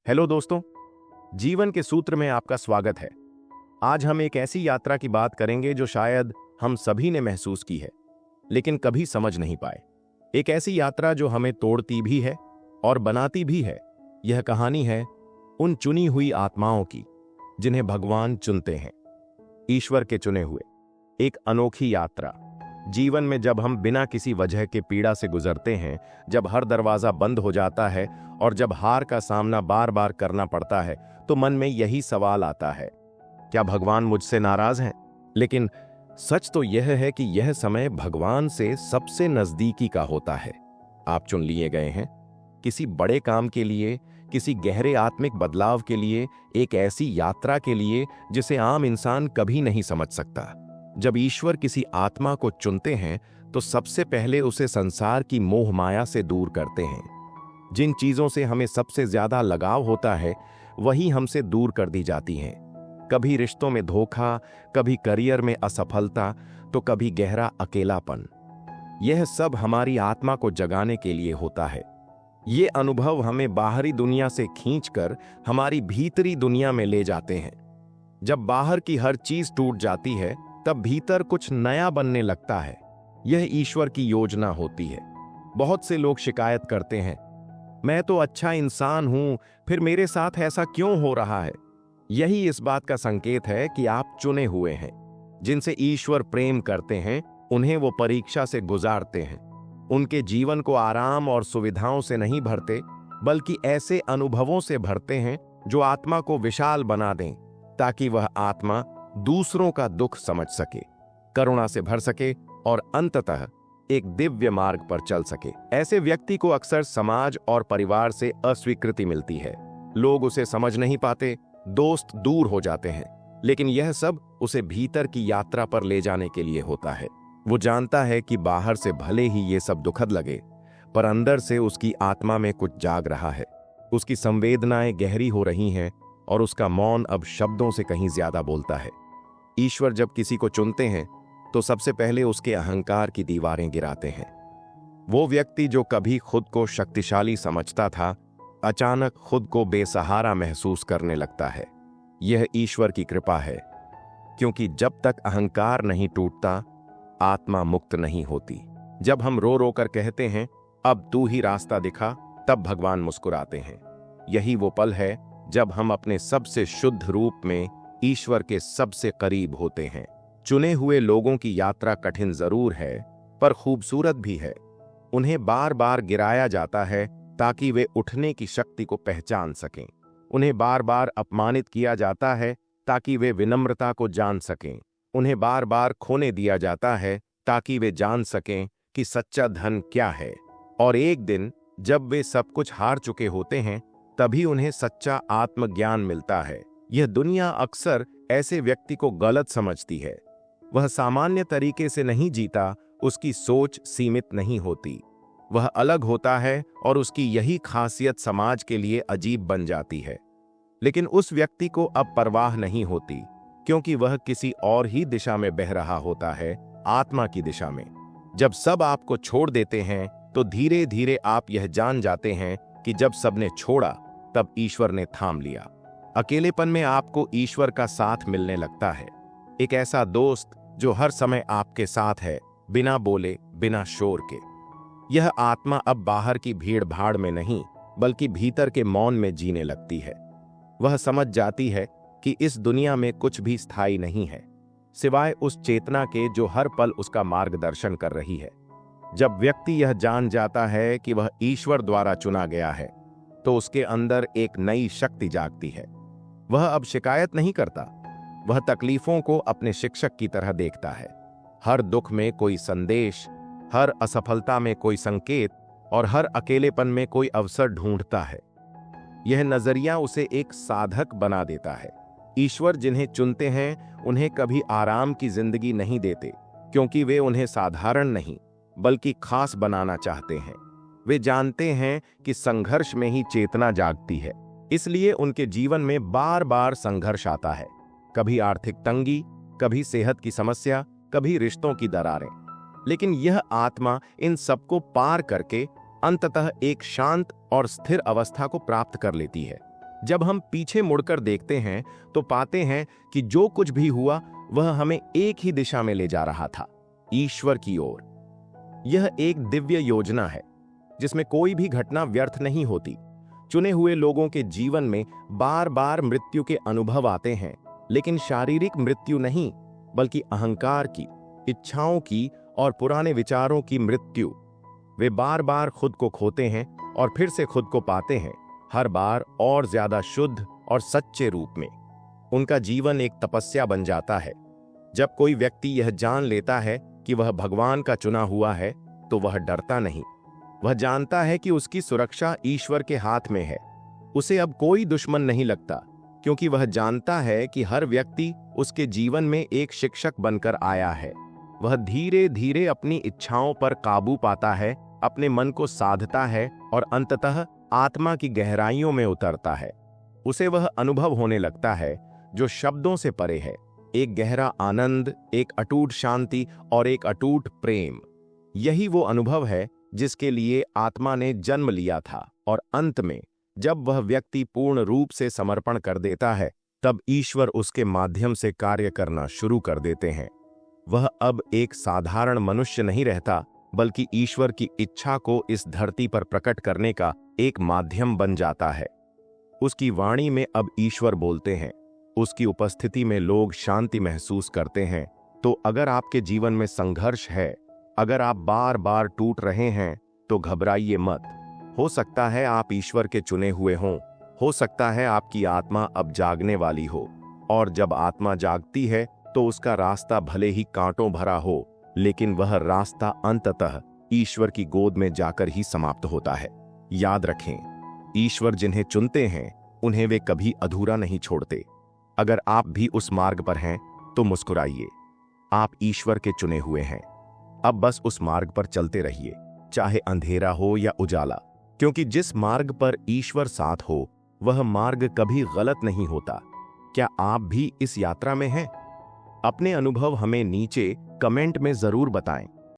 Hello दोस्तों, जीवन के सूत्र में आपका स्वागत है। आज हम एक ऐसी यात्रा की बात करेंगे जो शायद हम सभी ने महसूस की है, लेकिन कभी समझ नहीं पाए। एक ऐसी यात्रा जो हमें तोड़ती भी है और बनाती भी है। यह कहानी है उन चुनी हुई आत्माओं की जिन्हें भगवान चुनते हैं, ईश्वर के चुने हुए। एक अनोखी यात्रा। जीवन में जब हम बिना किसी वजह के पीड़ा से गुजरते हैं, जब हर दरवाजा बंद हो जाता है और जब हार का सामना बार बार करना पड़ता है, तो मन में यही सवाल आता है, क्या भगवान मुझसे नाराज हैं? लेकिन सच तो यह है कि यह समय भगवान से सबसे नजदीकी का होता है। आप चुन लिए गए हैं किसी बड़े काम के लिए, किसी गहरे आत्मिक बदलाव के लिए, एक ऐसी यात्रा के लिए जिसे आम इंसान कभी नहीं समझ सकता। जब ईश्वर किसी आत्मा को चुनते हैं तो सबसे पहले उसे संसार की मोह माया से दूर करते हैं। जिन चीजों से हमें सबसे ज्यादा लगाव होता है वही हमसे दूर कर दी जाती हैं। कभी रिश्तों में धोखा, कभी करियर में असफलता, तो कभी गहरा अकेलापन। यह सब हमारी आत्मा को जगाने के लिए होता है। ये अनुभव हमें बाहरी दुनिया से खींचकर हमारी भीतरी दुनिया में ले जाते हैं। जब बाहर की हर चीज टूट जाती है तब भीतर कुछ नया बनने लगता है। यह ईश्वर की योजना होती है। बहुत से लोग शिकायत करते हैं, मैं तो अच्छा इंसान हूं, फिर मेरे साथ ऐसा क्यों हो रहा है? यही इस बात का संकेत है कि आप चुने हुए हैं। जिनसे ईश्वर प्रेम करते हैं उन्हें वो परीक्षा से गुजारते हैं। उनके जीवन को आराम और सुविधाओं से नहीं भरते, बल्कि ऐसे अनुभवों से भरते हैं जो आत्मा को विशाल बना दें, ताकि वह आत्मा दूसरों का दुख समझ सके, करुणा से भर सके और अंततः एक दिव्य मार्ग पर चल सके। ऐसे व्यक्ति को अक्सर समाज और परिवार से अस्वीकृति मिलती है। लोग उसे समझ नहीं पाते, दोस्त दूर हो जाते हैं, लेकिन यह सब उसे भीतर की यात्रा पर ले जाने के लिए होता है। वो जानता है कि बाहर से भले ही ये सब दुखद लगे, पर अंदर से उसकी आत्मा में कुछ जाग रहा है। उसकी संवेदनाएं गहरी हो रही हैं और उसका मौन अब शब्दों से कहीं ज्यादा बोलता है। ईश्वर जब किसी को चुनते हैं तो सबसे पहले उसके अहंकार की दीवारें गिराते हैं। वो व्यक्ति जो कभी खुद को शक्तिशाली समझता था, अचानक खुद को बेसहारा महसूस करने लगता है। यह ईश्वर की कृपा है, क्योंकि जब तक अहंकार नहीं टूटता, आत्मा मुक्त नहीं होती। जब हम रो रो कर कहते हैं, अब तू ही रास्ता दिखा, तब भगवान मुस्कुराते हैं। यही वो पल है जब हम अपने सबसे शुद्ध रूप में ईश्वर के सबसे करीब होते हैं। चुने हुए लोगों की यात्रा कठिन जरूर है, पर खूबसूरत भी है। उन्हें बार बार गिराया जाता है ताकि वे उठने की शक्ति को पहचान सकें। उन्हें बार बार अपमानित किया जाता है ताकि वे विनम्रता को जान सकें। उन्हें बार बार खोने दिया जाता है ताकि वे जान सकें कि सच्चा धन क्या है। और एक दिन जब वे सब कुछ हार चुके होते हैं, तभी उन्हें सच्चा आत्मज्ञान मिलता है। यह दुनिया अक्सर ऐसे व्यक्ति को गलत समझती है। वह सामान्य तरीके से नहीं जीता, उसकी सोच सीमित नहीं होती, वह अलग होता है और उसकी यही खासियत समाज के लिए अजीब बन जाती है। लेकिन उस व्यक्ति को अब परवाह नहीं होती, क्योंकि वह किसी और ही दिशा में बह रहा होता है, आत्मा की दिशा में। जब सब आपको छोड़ देते हैं तो धीरे धीरे आप यह जान जाते हैं कि जब सबने छोड़ा तब ईश्वर ने थाम लिया। अकेलेपन में आपको ईश्वर का साथ मिलने लगता है। एक ऐसा दोस्त जो हर समय आपके साथ है, बिना बोले, बिना शोर के। यह आत्मा अब बाहर की भीड़ भाड़ में नहीं, बल्कि भीतर के मौन में जीने लगती है। वह समझ जाती है कि इस दुनिया में कुछ भी स्थायी नहीं है, सिवाय उस चेतना के जो हर पल उसका मार्गदर्शन कर रही है। जब व्यक्ति यह जान जाता है कि वह ईश्वर द्वारा चुना गया है, तो उसके अंदर एक नई शक्ति जागती है। वह अब शिकायत नहीं करता, वह तकलीफों को अपने शिक्षक की तरह देखता है। हर दुख में कोई संदेश, हर असफलता में कोई संकेत और हर अकेलेपन में कोई अवसर ढूंढता है। यह नजरिया उसे एक साधक बना देता है। ईश्वर जिन्हें चुनते हैं उन्हें कभी आराम की जिंदगी नहीं देते, क्योंकि वे उन्हें साधारण नहीं बल्कि खास बनाना चाहते हैं। वे जानते हैं कि संघर्ष में ही चेतना जागती है, इसलिए उनके जीवन में बार बार संघर्ष आता है। कभी आर्थिक तंगी, कभी सेहत की समस्या, कभी रिश्तों की दरारें। लेकिन यह आत्मा इन सबको पार करके अंततः एक शांत और स्थिर अवस्था को प्राप्त कर लेती है। जब हम पीछे मुड़कर देखते हैं तो पाते हैं कि जो कुछ भी हुआ वह हमें एक ही दिशा में ले जा रहा था, ईश्वर की ओर। यह एक दिव्य योजना है जिसमें कोई भी घटना व्यर्थ नहीं होती। चुने हुए लोगों के जीवन में बार बार मृत्यु के अनुभव आते हैं, लेकिन शारीरिक मृत्यु नहीं, बल्कि अहंकार की, इच्छाओं की और पुराने विचारों की मृत्यु। वे बार बार खुद को खोते हैं और फिर से खुद को पाते हैं, हर बार और ज्यादा शुद्ध और सच्चे रूप में। उनका जीवन एक तपस्या बन जाता है। जब कोई व्यक्ति यह जान लेता है कि वह भगवान का चुना हुआ है तो वह डरता नहीं। वह जानता है कि उसकी सुरक्षा ईश्वर के हाथ में है। उसे अब कोई दुश्मन नहीं लगता, क्योंकि वह जानता है कि हर व्यक्ति उसके जीवन में एक शिक्षक बनकर आया है। वह धीरे धीरे अपनी इच्छाओं पर काबू पाता है, अपने मन को साधता है और अंततः आत्मा की गहराइयों में उतरता है। उसे वह अनुभव होने लगता है जो शब्दों से परे है, एक गहरा आनंद, एक अटूट शांति और एक अटूट प्रेम। यही वो अनुभव है जिसके लिए आत्मा ने जन्म लिया था, और अंत में जब वह व्यक्ति पूर्ण रूप से समर्पण कर देता है, तब ईश्वर उसके माध्यम से कार्य करना शुरू कर देते हैं। वह अब एक साधारण मनुष्य नहीं रहता, बल्कि ईश्वर की इच्छा को इस धरती पर प्रकट करने का एक माध्यम बन जाता है। उसकी वाणी में अब ईश्वर बोलते हैं, उसकी उपस्थिति में लोग शांति महसूस करते हैं। तो अगर आपके जीवन में संघर्ष है, अगर आप बार बार टूट रहे हैं, तो घबराइए मत। हो सकता है आप ईश्वर के चुने हुए हों, हो सकता है आपकी आत्मा अब जागने वाली हो, और जब आत्मा जागती है तो उसका रास्ता भले ही कांटों भरा हो, लेकिन वह रास्ता अंततः ईश्वर की गोद में जाकर ही समाप्त होता है। याद रखें, ईश्वर जिन्हें चुनते हैं उन्हें वे कभी अधूरा नहीं छोड़ते। अगर आप भी उस मार्ग पर हैं तो मुस्कुराइए, आप ईश्वर के चुने हुए हैं। अब बस उस मार्ग पर चलते रहिए, चाहे अंधेरा हो या उजाला, क्योंकि जिस मार्ग पर ईश्वर साथ हो वह मार्ग कभी गलत नहीं होता। क्या आप भी इस यात्रा में हैं? अपने अनुभव हमें नीचे कमेंट में जरूर बताएं।